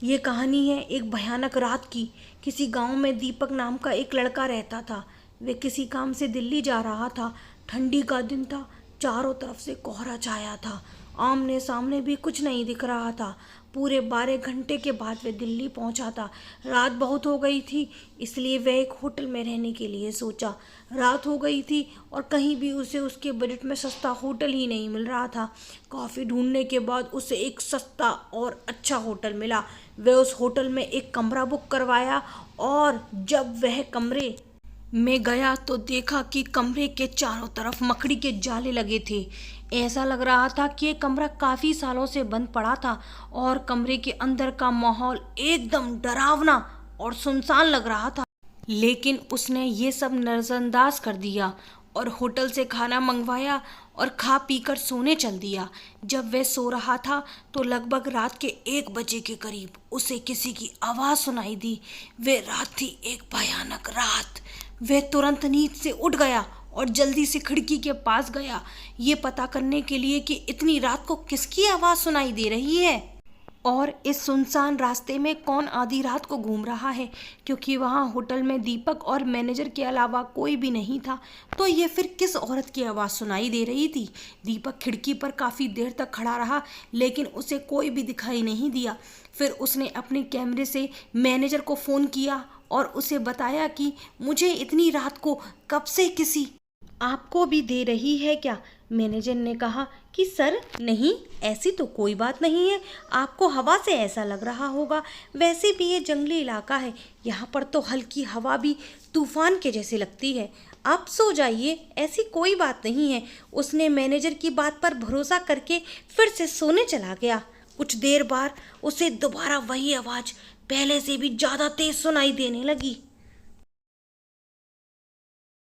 ये कहानी है एक भयानक रात की। किसी गांव में दीपक नाम का एक लड़का रहता था। वे किसी काम से दिल्ली जा रहा था। ठंडी का दिन था। चारों तरफ से कोहरा छाया था। आमने सामने भी कुछ नहीं दिख रहा था। पूरे 12 घंटे के बाद वे दिल्ली पहुंचा था। रात बहुत हो गई थी, इसलिए वह एक होटल में रहने के लिए सोचा। रात हो गई थी और कहीं भी उसे उसके बजट में सस्ता होटल ही नहीं मिल रहा था। काफ़ी ढूंढने के बाद उसे एक सस्ता और अच्छा होटल मिला। वह उस होटल में एक कमरा बुक करवाया और जब वह कमरे में गया तो देखा कि कमरे के चारों तरफ मकड़ी के जाले लगे थे। ऐसा लग रहा था कि ये कमरा काफ़ी सालों से बंद पड़ा था और कमरे के अंदर का माहौल एकदम डरावना और सुनसान लग रहा था। लेकिन उसने ये सब नज़रअंदाज कर दिया और होटल से खाना मंगवाया और खा पी कर सोने चल दिया। जब वह सो रहा था तो लगभग रात के 1 बजे के करीब उसे किसी की आवाज़ सुनाई दी। वे रात थी, एक भयानक रात। वह तुरंत नींद से उठ गया और जल्दी से खिड़की के पास गया, ये पता करने के लिए कि इतनी रात को किसकी आवाज़ सुनाई दे रही है और इस सुनसान रास्ते में कौन आधी रात को घूम रहा है। क्योंकि वहाँ होटल में दीपक और मैनेजर के अलावा कोई भी नहीं था, तो ये फिर किस औरत की आवाज़ सुनाई दे रही थी। दीपक खिड़की पर काफ़ी देर तक खड़ा रहा, लेकिन उसे कोई भी दिखाई नहीं दिया। फिर उसने अपने कैमरे से मैनेजर को फ़ोन किया और उसे बताया कि मुझे इतनी रात को कब से किसी आपको भी दे रही है क्या। मैनेजर ने कहा कि सर नहीं, ऐसी तो कोई बात नहीं है, आपको हवा से ऐसा लग रहा होगा। वैसे भी ये जंगली इलाका है, यहाँ पर तो हल्की हवा भी तूफान के जैसे लगती है। आप सो जाइए, ऐसी कोई बात नहीं है। उसने मैनेजर की बात पर भरोसा करके फिर से सोने चला गया। कुछ देर बाद उसे दोबारा वही आवाज़ पहले से भी ज़्यादा तेज सुनाई देने लगी।